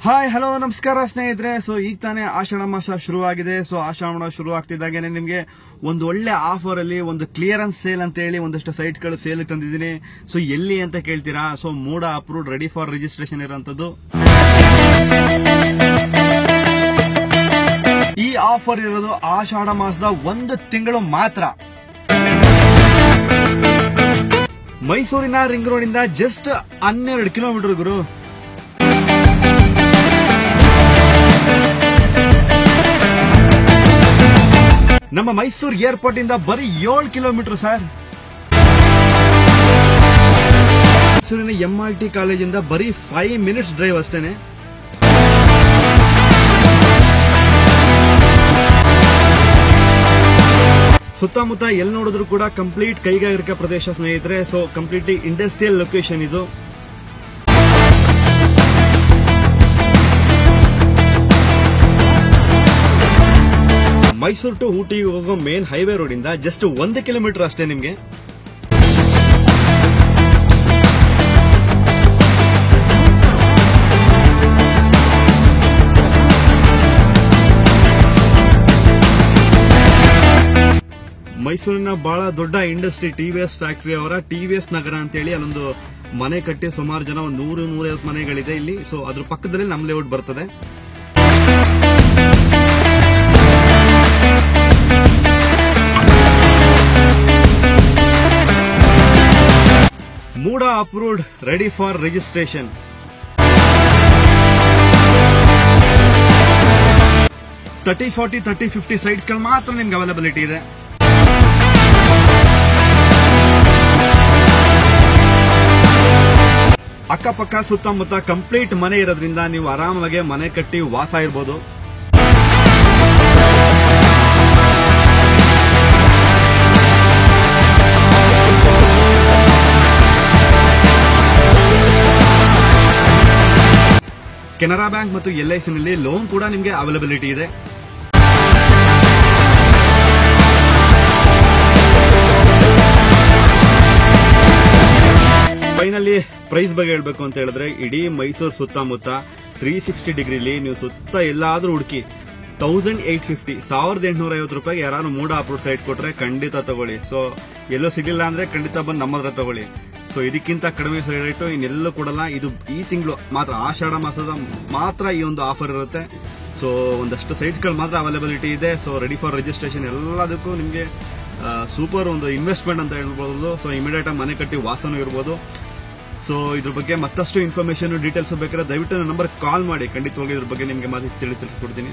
Hi hello ನಮಸ್ಕಾರ ಸ್ನೇಹಿತರೆ. So ಈಗ ತಾನೇ ಆಷಾಢ ಮಾಸ ಶುರುವಾಗಿದೆ. ಸೊ ಆಷಾಢ ಶುರು ಆಗ್ತಿದ್ದಾಗೇನೆ ನಿಮಗೆ ಒಂದು ಒಳ್ಳೆ ಆಫರ್ ಅಲ್ಲಿ ಒಂದು ಕ್ಲಿಯರೆನ್ಸ್ ಸೇಲ್ ಅಂತ ಹೇಳಿ ಒಂದಷ್ಟು ಸೈಟ್ ಗಳು ಸೇಲ್ ತಂದಿದ್ದೀನಿ. ಸೊ ಎಲ್ಲಿ ಅಂತ ಕೇಳ್ತೀರಾ? So MUDA approved ready for registration ಇರೋಂಥದ್ದು. ಈ ಆಫರ್ ಇರೋದು ಆಷಾಢ ಮಾಸದ ಒಂದು ತಿಂಗಳು ಮಾತ್ರ. ಮೈಸೂರಿನ ರಿಂಗ್ ರೋಡ್ ಇಂದ ಜಸ್ಟ್ 12 ಕಿಲೋಮೀಟರ್ ಗುರು. ನಮ್ಮ ಮೈಸೂರು ಏರ್ಪೋರ್ಟ್ ಇಂದ ಬರೀ 7 ಕಿಲೋಮೀಟರ್ ಸರ್. ಮೈಸೂರಿನ MIT ಕಾಲೇಜಿಂದ ಬರೀ 5 ಮಿನಿಟ್ಸ್ ಡ್ರೈವ್ ಅಷ್ಟೇನೆ. ಸುತ್ತಮುತ್ತ ಎಲ್ಲಿ ನೋಡಿದ್ರು ಕೂಡ ಕಂಪ್ಲೀಟ್ ಕೈಗಾರಿಕಾ ಪ್ರದೇಶ ಸ್ನೇಹಿತರೆ. ಸೊ ಕಂಪ್ಲೀಟ್ಲಿ ಇಂಡಸ್ಟ್ರಿಯಲ್ ಲೊಕೇಶನ್ ಇದು. ಮೈಸೂರು ಟು ಊಟಿ ಹೋಗೋ ಮೇನ್ ಹೈವೇ ರೋಡ್ ಇಂದ ಜಸ್ಟ್ 1 ಕಿಲೋಮೀಟರ್ ಅಷ್ಟೇ ನಿಮ್ಗೆ. ಮೈಸೂರಿನ ಬಹಳ ದೊಡ್ಡ ಇಂಡಸ್ಟ್ರಿ TVS ಫ್ಯಾಕ್ಟರಿ ಅವರ TVS ನಗರ ಅಂತ ಹೇಳಿ ಅಲ್ಲೊಂದು ಮನೆ ಕಟ್ಟಿ ಸುಮಾರು ಜನ 100-150 ಮನೆಗಳಿದೆ ಇಲ್ಲಿ. ಸೊ ಅದ್ರ ಪಕ್ಕದಲ್ಲಿ ನಮ್ಮ ಲೇಔಟ್ ಬರ್ತದೆ. MUDA approved ready for registration. $30, $40, $30, $50 sites ಗಳು ಮಾತ್ರ ನಿಮ್ಗೆ ಅವೈಲಬಿಲಿಟಿ ಇದೆ. ಅಕ್ಕಪಕ್ಕ ಸುತ್ತಮುತ್ತ ಕಂಪ್ಲೀಟ್ ಮನೆ ಇರೋದ್ರಿಂದ ನೀವು ಆರಾಮಾಗಿ ಮನೆ ಕಟ್ಟಿ ವಾಸ ಇರ್ಬೋದು. ಕೆನರಾ ಬ್ಯಾಂಕ್ ಮತ್ತು LIC ನಲ್ಲಿ ಲೋನ್ ಕೂಡ ನಿಮಗೆ ಅವೈಲಬಿಲಿಟಿ ಇದೆ. ಫೈನಲಿ ಪ್ರೈಸ್ ಬಗ್ಗೆ ಹೇಳ್ಬೇಕು ಅಂತ ಹೇಳಿದ್ರೆ ಇಡೀ ಮೈಸೂರು ಸುತ್ತಮುತ್ತ 360 ಡಿಗ್ರಿಲಿ ನೀವು ಸುತ್ತ ಎಲ್ಲಾದ್ರೂ ಹುಡುಕಿ 1850 ರೂಪಾಯಿಗೆ ಯಾರು ಮೂಡ ಅಪ್ರೂವ್ಡ್ ಸೈಟ್ ಕೊಟ್ರೆ ಖಂಡಿತ ತಗೊಳ್ಳಿ. ಸೊ ಎಲ್ಲೋ ಸಿಗಲಿಲ್ಲ ಅಂದ್ರೆ ಖಂಡಿತ ಬಂದು ನಮ್ಮ ಹತ್ರ ತಗೊಳ್ಳಿ. ಸೊ ಇದಕ್ಕಿಂತ ಕಡಿಮೆ ರೇಟು ಇನ್ನೆಲ್ಲೂ ಕೊಡಲ್ಲ. ಇದು ಈ ತಿಂಗಳು ಮಾತ್ರ, ಆಷಾಢ ಮಾಸದ ಮಾತ್ರ ಈ ಒಂದು ಆಫರ್ ಇರುತ್ತೆ. ಸೊ ಒಂದಷ್ಟು ಸೈಟ್ಗಳು ಮಾತ್ರ ಅವೈಲಬಿಲಿಟಿ ಇದೆ. ಸೊ ರೆಡಿ ಫಾರ್ ರಿಜಿಸ್ಟ್ರೇಷನ್ ಎಲ್ಲದಕ್ಕೂ ನಿಮಗೆ ಸೂಪರ್ ಒಂದು ಇನ್ವೆಸ್ಟ್ಮೆಂಟ್ ಅಂತ ಹೇಳ್ಬೋದು. ಸೊ ಇಮಿಡಿಯೇಟ್ ಆಗಿ ಮನೆ ಕಟ್ಟಿ ವಾಸನೂ ಇರ್ಬೋದು. ಸೊ ಇದ್ರ ಬಗ್ಗೆ ಮತ್ತಷ್ಟು ಇನ್ಫಾರ್ಮೇಶನ್ ಡೀಟೇಲ್ಸ್ ಬೇಕಾದ್ರೆ ದಯವಿಟ್ಟು ನನ್ನ ನಂಬರ್ ಕಾಲ್ ಮಾಡಿ. ಖಂಡಿತವಾಗಿ ಇದ್ರ ಬಗ್ಗೆ ನಿಮಗೆ ಮಾಹಿತಿ ತಿಳಿಸ್ಕೊಡ್ತೀನಿ.